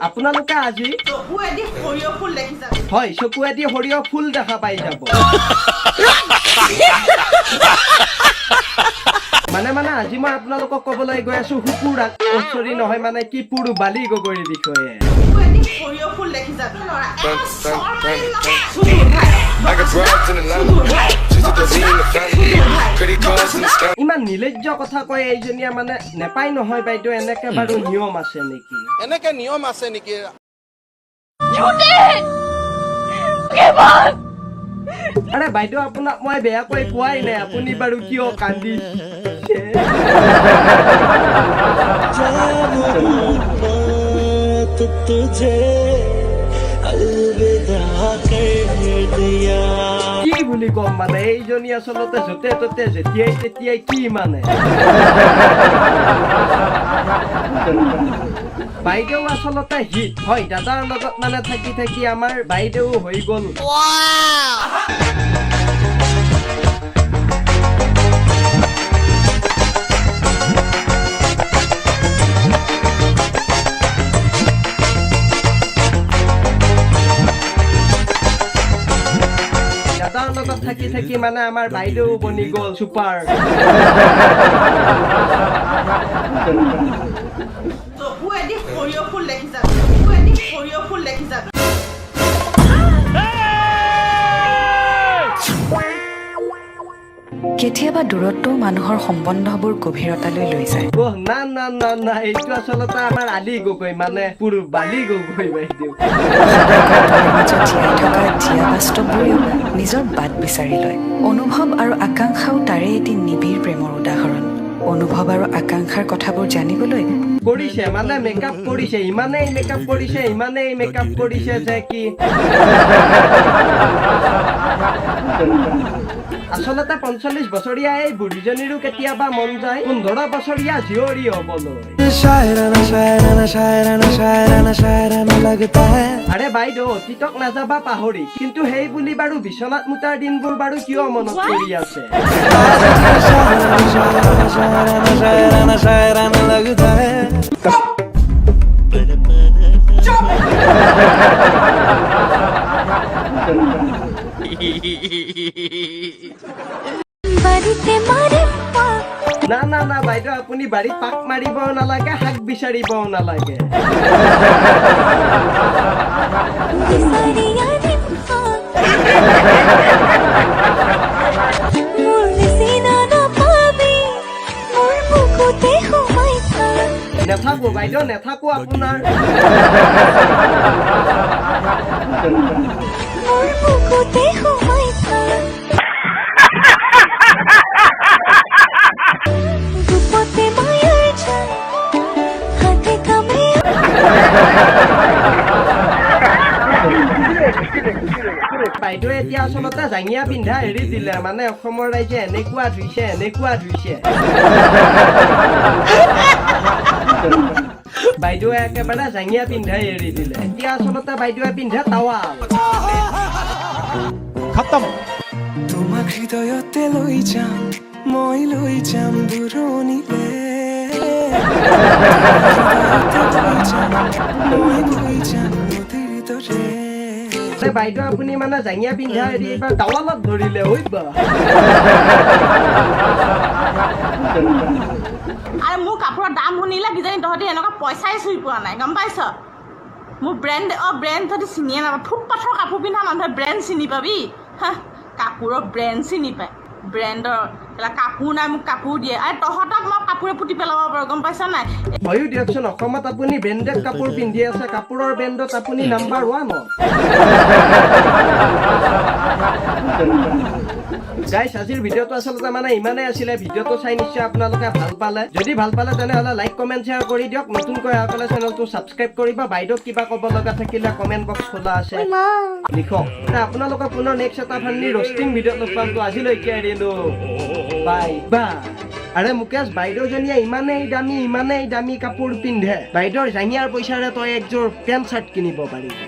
আপোনালোকে আজি চকুৱেদি সৰিয়হ ফুল দেখি যাবি হয় চকুৱেদি সৰিয়হ ফুল দেখা পাই যাব মানে আজি মই আপোনালোকক ক'বলৈ গৈ আছো হুপুৰা চৰি নহয় মানে কি পুৰু বালি গগৈৰ বিষয়ে চকুৱেদি সৰিয়হ ফুল দেখি যাবি ল'ৰা ইমান নিৰ্লজ্জ কথা কয় এইজনীয়া মানে নেপাই নহয় বাইদেউ এনেকে বাৰু নিয়ম আছে নেকি এনেকে নিয়ম আছে নেকি আৰে বাইদেউ আপোনাক মই বেয়াকৈ কোৱাই নাই আপুনি বাৰু কিয় কান্দিছে কি বুলি কম মানে এইজনী আচলতে য'তে ত'তে যেতিয়াই তেতিয়াই কি মানে বাইদেউ আচলতে হিট হয় দাদাৰ লগত মানে থাকি থাকি আমাৰ বাইদেউ হৈ গ'ল থাকি থাকি মানে আমাৰ বাইদেউ বনি গ'ল সুপাৰ চকুৱেদি সৰিয়হ ফুল দেখি যাবি চকুৱেদি সৰিয়হ ফুল দেখি যাবি কেতিয়াবা দূৰত্বও মানুহৰ সম্বন্ধবোৰ গভীৰতালৈ লৈ যায় না এইটো আচলতে আমাৰ আলি গগৈ মানে পুৰু বালি গগৈ বাইদেউ জীয়াই থকা জীয়া বাস্তৱবোৰেও নিজৰ বাট বিচাৰি লয় অনুভৱ আৰু আকাংক্ষাও তাৰে এটি নিবিড় প্ৰেমৰ উদাহৰণ অনুভৱ আৰু আকাংক্ষাৰ কথাবোৰ জানিবলৈ কৰিছে মানে মেকআপ কৰিছে ইমানেই মেকআপ কৰিছে যে কি আচলতে ৪৫ বছৰীয়া এই বুঢ়ীজনীৰো কেতিয়াবা মন যায় ১৫ বছৰীয়া জীয়ৰী হ'বলৈ আৰে বাইদেউ অতীতক নাযাবা পাহৰি কিন্তু সেই বুলি বাৰু বিচনাত মুতাৰ দিনবোৰ বাৰু কিয় মনত পৰি আছে না বাইদেউ আপুনি বাৰীত পাক মাৰিব নালাগে শাক বিচাৰিব নালাগে নেথাকো বাইদেউ নেথাকো আপোনাৰ বাইদেউ এতিয়া আচলতে জাঙিয়া পিন্ধা এৰি দিলে মানে অসমৰ ৰাইজে এনেকুৱা ধুইছে বাইদেৱে একেবাৰে জাঙিয়া পিন্ধাই এৰি দিলে এতিয়া আচলতে বাইদেৱে পিন্ধা টাৱাল তোমাক হৃদয়তে লৈ যাম মই লৈ যাম দূৰণিলে মই লৈ যাম নদীৰ দৰে বাইদেউ আপুনি মানে জাঙিয়া পিন্ধা এৰি এইবাৰ টাৱালত ধৰিলে ঐ বা আৰু মোৰ কাপোৰৰ দাম শুনিলে কিজানি তহঁতি এনেকুৱা পইচাই চুই পোৱা নাই গম পাইছ মোৰ ব্ৰেণ্ড তহঁতি চিনিয়ে নাপায় ফুটপাথৰ কাপোৰ পিন্ধা মানুহে ব্ৰেণ্ড চিনি পাবি হা কাপোৰৰ ব্ৰেণ্ড চিনি পায় ব্ৰেণ্ডৰ কাপোৰ নাই মোক কাপোৰ দিয়ে আৰু তহঁতক মই কাপোৰে পুতি পেলাব পাৰোঁ গম পাইছ নাই হয়ো দিয়কচোন অসমত আপুনি ব্ৰেণ্ডেড কাপোৰ পিন্ধি আছে কাপোৰৰ ব্ৰেণ্ডত আপুনি নাম্বাৰ 1 গাইছ আজিৰ ভিডিঅ'টো আচলতে মানে ইমানেই আছিলে ভিডিঅ'টো চাই নিশ্চয় আপোনালোকে ভাল পালে যদি ভাল পালে তেনেহ'লে লাইক কমেণ্ট শ্বেয়াৰ কৰি দিয়ক নতুনকৈ অহাসকলে চেনেলটো ছাবস্ক্ৰাইব কৰিব বাইদেউক কিবা ক'ব লগা থাকিলে কমেণ্ট বক্স খোলা আছে লিখক আপোনালোকক পুনৰ নেক্সট এটা ফান্নি ৰষ্টিং ভিডিঅ'ত লগ পাম আজিলৈকে এৰিলো বাই বাই আৰে মুকেশ বাইদেউজনীয়ে ইমানেই দামী কাপোৰ পিন্ধে বাইদেউৰ জাঙিয়াৰ পইচাৰে তই একযোৰ পেণ্ট চাৰ্ট কিনিব পাৰিবি